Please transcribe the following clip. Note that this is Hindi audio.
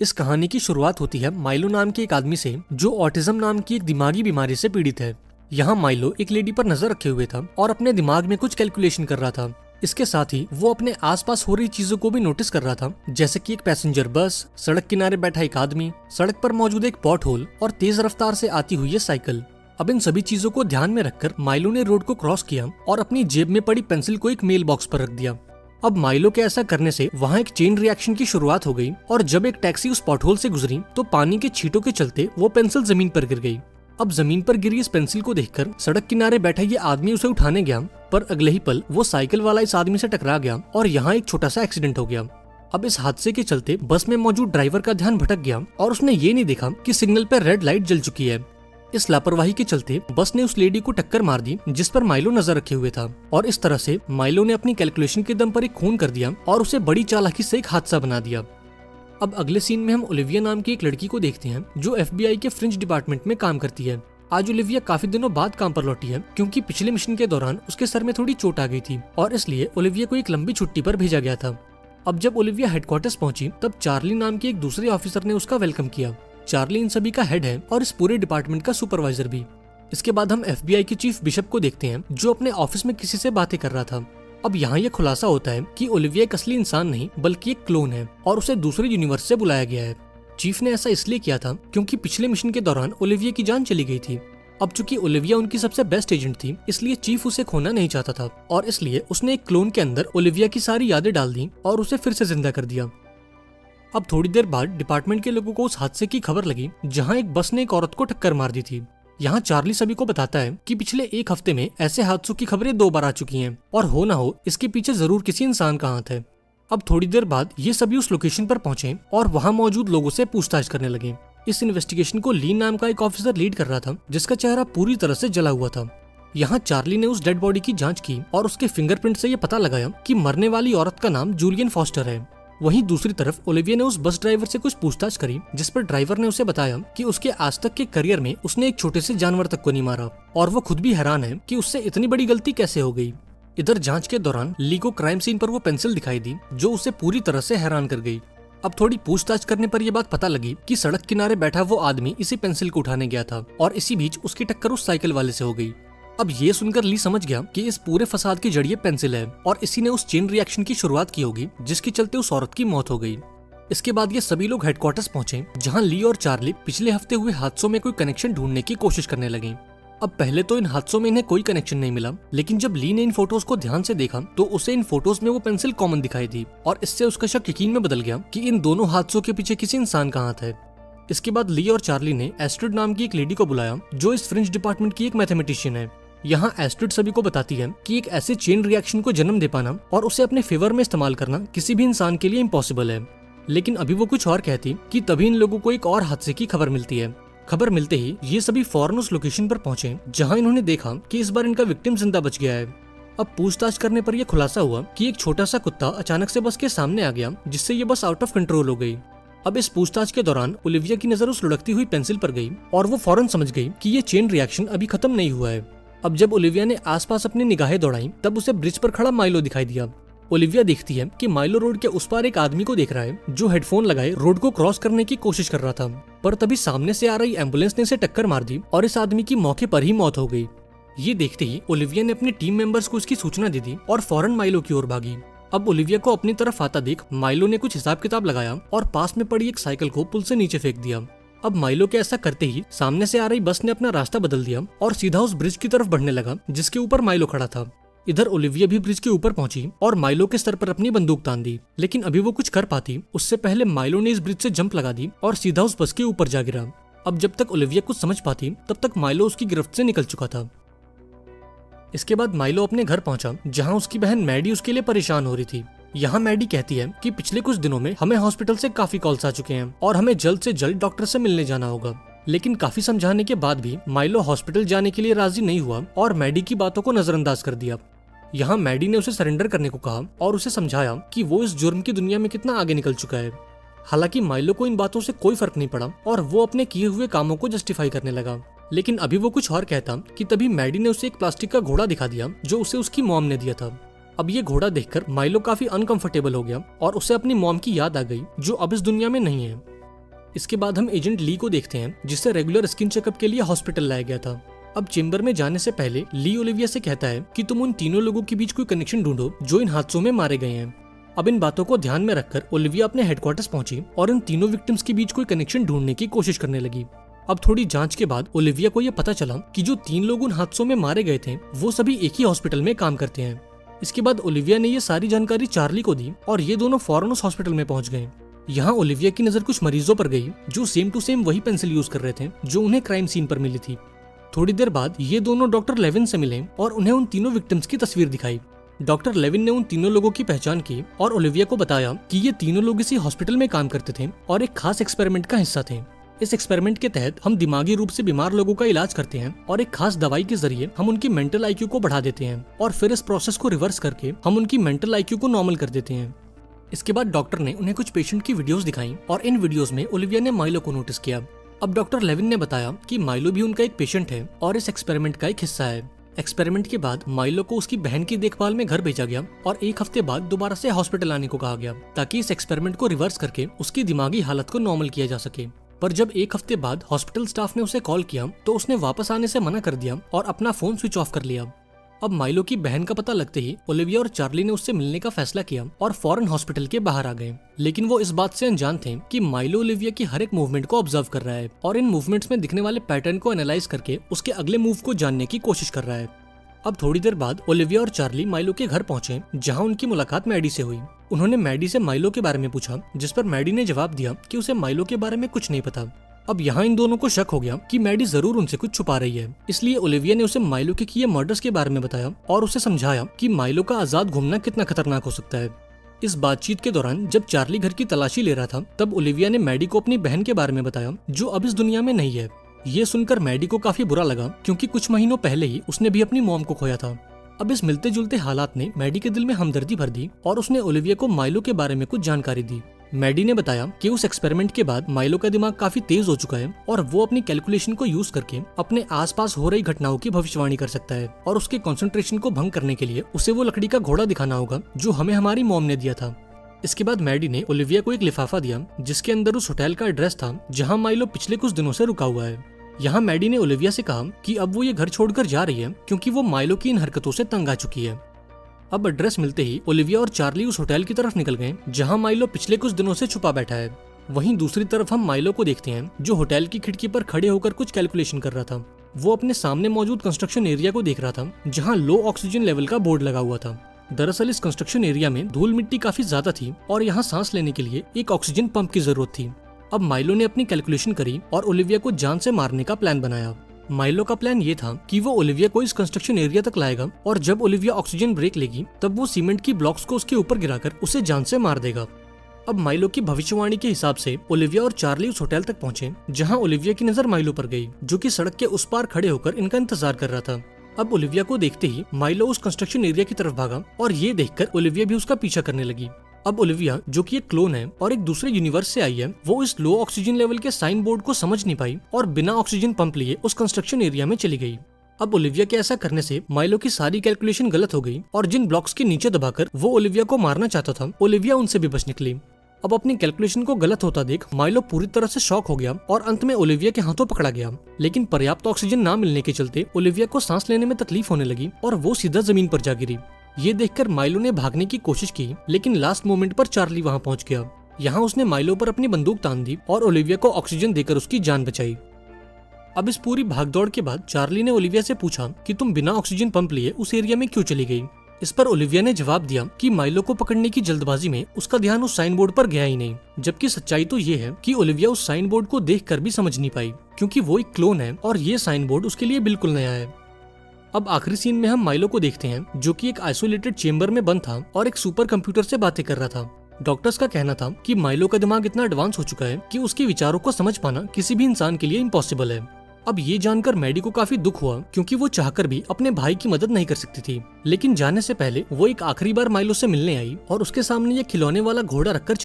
इस कहानी की शुरुआत होती है माइलो नाम के एक आदमी से जो ऑटिज्म नाम की एक दिमागी बीमारी से पीड़ित है। यहाँ माइलो एक लेडी पर नजर रखे हुए था और अपने दिमाग में कुछ कैलकुलेशन कर रहा था। इसके साथ ही वो अपने आसपास हो रही चीजों को भी नोटिस कर रहा था, जैसे कि एक पैसेंजर बस, सड़क किनारे बैठा एक आदमी, सड़क पर मौजूद एक पॉट होल और तेज रफ्तार से आती हुई है साइकिल। अब इन सभी चीजों को ध्यान में रखकर माइलो ने रोड को क्रॉस किया और अपनी जेब में पड़ी पेंसिल को एक मेल बॉक्स पर रख दिया। अब माइलो के ऐसा करने से वहाँ एक चेन रिएक्शन की शुरुआत हो गई और जब एक टैक्सी उस पॉटहोल से गुजरी तो पानी के छींटों के चलते वो पेंसिल जमीन पर गिर गई। अब जमीन पर गिरी इस पेंसिल को देखकर सड़क किनारे बैठा ये आदमी उसे उठाने गया, पर अगले ही पल वो साइकिल वाला इस आदमी से टकरा गया और यहाँ एक छोटा सा एक्सीडेंट हो गया। अब इस हादसे के चलते बस में मौजूद ड्राइवर का ध्यान भटक गया और उसने ये नहीं देखा कि सिग्नल पर रेड लाइट जल चुकी है। इस लापरवाही के चलते बस ने उस लेडी को टक्कर मार दी जिस पर माइलो नजर रखे हुए था, और इस तरह से माइलो ने अपनी कैलकुलेशन के दम पर एक खून कर दिया और उसे बड़ी चालाकी से एक हादसा बना दिया। अब अगले सीन में हम ओलिविया नाम की एक लड़की को देखते हैं जो FBI के फ्रिंज डिपार्टमेंट में काम करती है। आज ओलिविया काफी दिनों बाद काम पर लौटी है क्योंकि पिछले मिशन के दौरान उसके सर में थोड़ी चोट आ गई थी और इसलिए ओलिविया को एक लंबी छुट्टी पर भेजा गया था। अब जब ओलिविया हेडक्वार्टर्स पहुंची तब चार्ली नाम के एक दूसरे ऑफिसर ने उसका वेलकम किया। चार्ली इन सभी का हेड है और इस पूरे डिपार्टमेंट का सुपरवाइजर भी। इसके बाद हम FBI के चीफ बिशप को देखते हैं जो अपने ऑफिस में किसी से बातें कर रहा था। अब यहाँ यह खुलासा होता है कि ओलिविया एक असली इंसान नहीं बल्कि एक क्लोन है और उसे दूसरे यूनिवर्स से बुलाया गया है। चीफ ने ऐसा इसलिए किया था क्योंकि पिछले मिशन के दौरान ओलिविया की जान चली गई थी। अब चूंकि ओलिविया उनकी सबसे बेस्ट एजेंट थी इसलिए चीफ उसे खोना नहीं चाहता था और इसलिए उसने एक क्लोन के अंदर ओलिविया की सारी यादें डाल दी और उसे फिर से जिंदा कर दिया। अब थोड़ी देर बाद डिपार्टमेंट के लोगों को उस हादसे की खबर लगी जहां एक बस ने एक औरत को टक्कर मार दी थी। यहाँ चार्ली सभी को बताता है कि पिछले एक हफ्ते में ऐसे हादसों की खबरें 2 बार आ चुकी हैं और हो ना हो इसके पीछे जरूर किसी इंसान का हाथ है। अब थोड़ी देर बाद ये सभी उस लोकेशन पर पहुंचे और वहाँ मौजूद लोगों से पूछताछ करने लगे। इस इन्वेस्टिगेशन को ली नाम का एक ऑफिसर लीड कर रहा था जिसका चेहरा पूरी तरह से जला हुआ था। यहाँ चार्ली ने उस डेड बॉडी की जांच की और उसके फिंगरप्रिंट से ये पता लगाया कि मरने वाली औरत का नाम जूलियन फॉस्टर है। वहीं दूसरी तरफ ओलिविया ने उस बस ड्राइवर से कुछ पूछताछ करी जिस पर ड्राइवर ने उसे बताया कि उसके आज तक के करियर में उसने एक छोटे से जानवर तक को नहीं मारा और वो खुद भी हैरान है कि उससे इतनी बड़ी गलती कैसे हो गई। इधर जांच के दौरान ली को क्राइम सीन पर वो पेंसिल दिखाई दी जो उसे पूरी तरह से हैरान कर गई। अब थोड़ी पूछताछ करने पर यह बात पता लगी कि सड़क किनारे बैठा वो आदमी इसी पेंसिल को उठाने गया था और इसी बीच उसकी टक्कर उस साइकिल वाले से हो गई। अब ये सुनकर ली समझ गया कि इस पूरे फसाद की जड़ ये पेंसिल है और इसी ने उस चेन रिएक्शन की शुरुआत की होगी जिसके चलते उस औरत की मौत हो गई। इसके बाद ये सभी लोग हेडक्वार्टर्स पहुंचे जहां ली और चार्ली पिछले हफ्ते हुए हादसों में कोई कनेक्शन ढूंढने की कोशिश करने लगे। अब पहले तो इन हादसों में इन्हें कोई कनेक्शन नहीं मिला, लेकिन जब ली ने इन फोटोज को ध्यान से देखा तो उसे इन फोटोज में वो पेंसिल कॉमन दिखाई दी और इससे उसका शक यकीन में बदल गया कि इन दोनों हादसों के पीछे किसी इंसान का हाथ है। इसके बाद ली और चार्ली ने एस्ट्रिड नाम की एक लेडी को बुलाया जो इस फ्रिंज डिपार्टमेंट की एक मैथमेटिशियन है। यहाँ एस्ट्रिड सभी को बताती है कि एक ऐसे चेन रिएक्शन को जन्म दे पाना और उसे अपने फेवर में इस्तेमाल करना किसी भी इंसान के लिए इम्पॉसिबल है। लेकिन अभी वो कुछ और कहती कि तभी इन लोगों को एक और हादसे की खबर मिलती है। खबर मिलते ही ये सभी फौरन उस लोकेशन पर पहुंचे जहां इन्होंने देखा कि इस बार इनका विक्टिम जिंदा बच गया है। अब पूछताछ करने पर यह खुलासा हुआ कि एक छोटा सा कुत्ता अचानक से बस के सामने आ गया जिससे ये बस आउट ऑफ कंट्रोल हो गई। अब इस पूछताछ के दौरान ओलिविया की नजर उस लुढ़कती हुई पेंसिल पर गई और वो फौरन समझ गई कि ये चेन रिएक्शन अभी खत्म नहीं हुआ है। अब जब ओलिविया ने आसपास अपनी निगाहें दौड़ाई तब उसे ब्रिज पर खड़ा माइलो दिखाई दिया। ओलिविया देखती है कि माइलो रोड के उस पार एक आदमी को देख रहा है जो हेडफोन लगाए रोड को क्रॉस करने की कोशिश कर रहा था, पर तभी सामने से आ रही एम्बुलेंस ने इसे टक्कर मार दी और इस आदमी की मौके पर ही मौत हो गई। ये देखते ही ओलिविया ने अपने टीम मेंबर्स को इसकी सूचना दे दी और फौरन माइलो की ओर भागी। अब ओलिविया को अपनी तरफ आता देख माइलो ने कुछ हिसाब किताब लगाया और पास में पड़ी एक साइकिल को पुल से नीचे फेंक दिया। अब माइलो के ऐसा करते ही सामने से आ रही बस ने अपना रास्ता बदल दिया और सीधा उस ब्रिज की तरफ बढ़ने लगा जिसके ऊपर माइलो खड़ा था। इधर ओलिविया भी ब्रिज के ऊपर पहुंची और माइलो के सर पर अपनी बंदूक तान दी, लेकिन अभी वो कुछ कर पाती उससे पहले माइलो ने इस ब्रिज से जंप लगा दी और सीधा उस बस के ऊपर जा गिरा। अब जब तक ओलिविया कुछ समझ पाती तब तक माइलो उसकी गिरफ्त से निकल चुका था। इसके बाद माइलो अपने घर पहुंचा जहां उसकी बहन मैडी उसके लिए परेशान हो रही थी। यहाँ मैडी कहती है कि पिछले कुछ दिनों में हमें हॉस्पिटल से काफी कॉल्स आ चुके हैं और हमें जल्द से जल्द डॉक्टर से मिलने जाना होगा, लेकिन काफी समझाने के बाद भी माइलो हॉस्पिटल जाने के लिए राजी नहीं हुआ और मैडी की बातों को नजरअंदाज कर दिया। यहाँ मैडी ने उसे सरेंडर करने को कहा और उसे समझाया कि वो इस जुर्म की दुनिया में कितना आगे निकल चुका है। हालांकि माइलो को इन बातों से कोई फर्क नहीं पड़ा और वो अपने किए हुए कामों को जस्टिफाई करने लगा, लेकिन अभी वो कुछ और कहता कि तभी मैडी ने उसे एक प्लास्टिक का घोड़ा दिखा दिया जो उसे उसकी मॉम ने दिया था। अब ये घोड़ा देखकर माइलो काफी अनकंफर्टेबल हो गया और उसे अपनी मॉम की याद आ गई जो अब इस दुनिया में नहीं है। इसके बाद हम एजेंट ली को देखते हैं, जिसे रेगुलर स्किन चेकअप के लिए हॉस्पिटल लाया गया था। अब चेंबर में जाने से पहले ली ओलिविया से कहता है कि तुम उन तीनों लोगों के बीच कोई कनेक्शन ढूंढो जो इन हादसों में मारे गए हैं। अब इन बातों को ध्यान में रखकर ओलिविया अपने हेडक्वार्टर्स पहुंची और इन तीनों विक्टिम्स के बीच कोई कनेक्शन ढूंढने की कोशिश करने लगी। अब थोड़ी जांच के बाद ओलिविया को यह पता चला कि जो 3 लोग उन हादसों में मारे गए थे वो सभी एक ही हॉस्पिटल में काम करते हैं। इसके बाद ओलिविया ने ये सारी जानकारी चार्ली को दी और ये दोनों फौरन उस हॉस्पिटल में पहुंच गए। यहाँ ओलिविया की नजर कुछ मरीजों पर गई जो सेम टू सेम वही पेंसिल यूज कर रहे थे जो उन्हें क्राइम सीन पर मिली थी। थोड़ी देर बाद ये दोनों डॉक्टर लेविन से मिले और उन्हें उन तीनों विक्टिम्स की तस्वीर दिखाई। डॉक्टर लेविन ने उन तीनों लोगों की पहचान की और ओलिविया को बताया कि ये तीनों लोग इसी हॉस्पिटल में काम करते थे और एक खास एक्सपेरिमेंट का हिस्सा थे। इस एक्सपेरिमेंट के तहत हम दिमागी रूप से बीमार लोगों का इलाज करते हैं और एक खास दवाई के जरिए हम उनकी मेंटल आईक्यू को बढ़ा देते हैं और फिर इस प्रोसेस को रिवर्स करके हम उनकी मेंटल आईक्यू को नॉर्मल कर देते हैं। इसके बाद डॉक्टर ने उन्हें कुछ पेशेंट की वीडियोस दिखाई और इन वीडियोस में ओलिविया ने माइलो को नोटिस किया। अब डॉक्टर लेविन ने बताया कि माइलो भी उनका एक पेशेंट है और इस एक्सपेरिमेंट का एक हिस्सा है। एक्सपेरिमेंट के बाद माइलो को उसकी बहन की देखभाल में घर भेजा गया और 1 हफ्ते बाद दोबारा से हॉस्पिटल आने को कहा गया ताकि इस एक्सपेरिमेंट को रिवर्स करके उसकी दिमागी हालत को नॉर्मल किया जा सके। पर जब 1 हफ्ते बाद हॉस्पिटल स्टाफ ने उसे कॉल किया तो उसने वापस आने से मना कर दिया और अपना फोन स्विच ऑफ कर लिया। अब माइलो की बहन का पता लगते ही ओलिविया और चार्ली ने उससे मिलने का फैसला किया और फौरन हॉस्पिटल के बाहर आ गए। लेकिन वो इस बात से अनजान थे कि माइलो ओलिविया की हर एक मूवमेंट को ऑब्जर्व कर रहा है और इन मूवमेंट्स में दिखने वाले पैटर्न को एनालाइज करके उसके अगले मूव को जानने की कोशिश कर रहा है। अब थोड़ी देर बाद ओलिविया और चार्ली माइलो के घर पहुंचे जहां उनकी मुलाकात मैडी से हुई। उन्होंने मैडी से माइलो के बारे में पूछा, जिस पर मैडी ने जवाब दिया कि उसे माइलो के बारे में कुछ नहीं पता। अब यहाँ इन दोनों को शक हो गया कि मैडी जरूर उनसे कुछ छुपा रही है, इसलिए ओलिविया ने उसे माइलो के किए मर्डर्स के बारे में बताया और उसे समझाया कि माइलो का आजाद घूमना कितना खतरनाक हो सकता है। इस बातचीत के दौरान जब चार्ली घर की तलाशी ले रहा था तब ओलिविया ने मैडी को अपनी बहन के बारे में बताया जो अब इस दुनिया में नहीं है। ये सुनकर मैडी को काफी बुरा लगा क्योंकि कुछ महीनों पहले ही उसने भी अपनी मॉम को खोया था। अब इस मिलते जुलते हालात ने मैडी के दिल में हमदर्दी भर दी और उसने ओलिविया को माइलो के बारे में कुछ जानकारी दी। मैडी ने बताया कि उस एक्सपेरिमेंट के बाद माइलो का दिमाग काफी तेज हो चुका है और वो अपनी कैलकुलेशन को यूज करके अपने आसपास हो रही घटनाओं की भविष्यवाणी कर सकता है और उसके कंसंट्रेशन को भंग करने के लिए उसे वो लकड़ी का घोड़ा दिखाना होगा जो हमें हमारी मॉम ने दिया था। इसके बाद मैडी ने ओलिविया को एक लिफाफा दिया जिसके अंदर उस होटल का एड्रेस था जहाँ माइलो पिछले कुछ दिनों से रुका हुआ है। यहाँ मैडी ने ओलिविया से कहा कि अब वो ये घर छोड़कर जा रही है क्योंकि वो माइलो की इन हरकतों से तंग आ चुकी है। अब एड्रेस मिलते ही ओलिविया और चार्ली उस होटल की तरफ निकल गए जहां माइलो पिछले कुछ दिनों से छुपा बैठा है। वहीं दूसरी तरफ हम माइलो को देखते हैं जो होटल की खिड़की पर खड़े होकर कुछ कैलकुलेशन कर रहा था। वो अपने सामने मौजूद कंस्ट्रक्शन एरिया को देख रहा था जहां लो ऑक्सीजन लेवल का बोर्ड लगा हुआ था। दरअसल इस कंस्ट्रक्शन एरिया में धूल मिट्टी काफी ज्यादा थी और यहाँ सांस लेने के लिए एक ऑक्सीजन पंप की जरूरत थी। अब माइलो ने अपनी कैलकुलेशन करी और ओलिविया को जान से मारने का प्लान बनाया। माइलो का प्लान ये था कि वो ओलिविया को इस कंस्ट्रक्शन एरिया तक लाएगा और जब ओलिविया ऑक्सीजन ब्रेक लेगी तब वो सीमेंट की ब्लॉक्स को उसके ऊपर गिराकर उसे जान से मार देगा। अब माइलो की भविष्यवाणी के हिसाब से ओलिविया और चार्ली उस होटल तक पहुंचे जहां ओलिविया की नजर माइलो पर गई जो कि सड़क के उस पार खड़े होकर इनका इंतजार कर रहा था। अब ओलिविया को देखते ही माइलो उस कंस्ट्रक्शन एरिया की तरफ भागा और ये देखकर ओलिविया भी उसका पीछा करने लगी। अब ओलिविया जो कि एक क्लोन है और एक दूसरे यूनिवर्स से आई है, वो इस लो ऑक्सीजन लेवल के साइन बोर्ड को समझ नहीं पाई और बिना ऑक्सीजन पंप लिए उस कंस्ट्रक्शन एरिया में चली गई। अब ओलिविया के ऐसा करने से माइलो की सारी कैलकुलेशन गलत हो गई और जिन ब्लॉक्स के नीचे दबाकर वो ओलिविया को मारना चाहता था ओलिविया उनसे भी बच निकली। अब अपनी कैलकुलेशन को गलत होता देख माइलो पूरी तरह से शॉक हो गया और अंत में ओलिविया के हाथों पकड़ा गया। लेकिन पर्याप्त ऑक्सीजन ना मिलने के चलते ओलिविया को सांस लेने में तकलीफ होने लगी और वो सीधा जमीन पर जा गिरी। ये देखकर माइलो ने भागने की कोशिश की लेकिन लास्ट मोमेंट पर चार्ली वहां पहुंच गया। यहाँ उसने माइलो पर अपनी बंदूक तान दी और ओलिविया को ऑक्सीजन देकर उसकी जान बचाई। अब इस पूरी भागदौड़ के बाद चार्ली ने ओलिविया से पूछा कि तुम बिना ऑक्सीजन पंप लिए उस एरिया में क्यों चली गई। इस पर ओलिविया ने जवाब दिया कि माइलो को पकड़ने की जल्दबाजी में उसका ध्यान उस साइन बोर्ड पर गया ही नहीं, जबकि सच्चाई तो ये है कि ओलिविया उस साइन बोर्ड को देखकर भी समझ नहीं पाई क्योंकि वो एक क्लोन है और ये साइन बोर्ड उसके लिए बिल्कुल नया है। अब आखिरी सीन में हम माइलो को देखते हैं जो कि एक आइसोलेटेड चेंबर में बंद था और एक सुपर कंप्यूटर से बातें कर रहा था। डॉक्टर्स का कहना था कि माइलो का दिमाग इतना एडवांस हो चुका है कि उसके विचारों को समझ पाना किसी भी इंसान के लिए इम्पॉसिबल है। अब ये जानकर मैडी को काफी दुख हुआ क्योंकि वो चाहकर भी अपने भाई की मदद नहीं कर सकती थी। लेकिन जाने से पहले वो एक आखिरी बार माइलो से मिलने आई और उसके सामने ये खिलौने वाला घोड़ा रखकर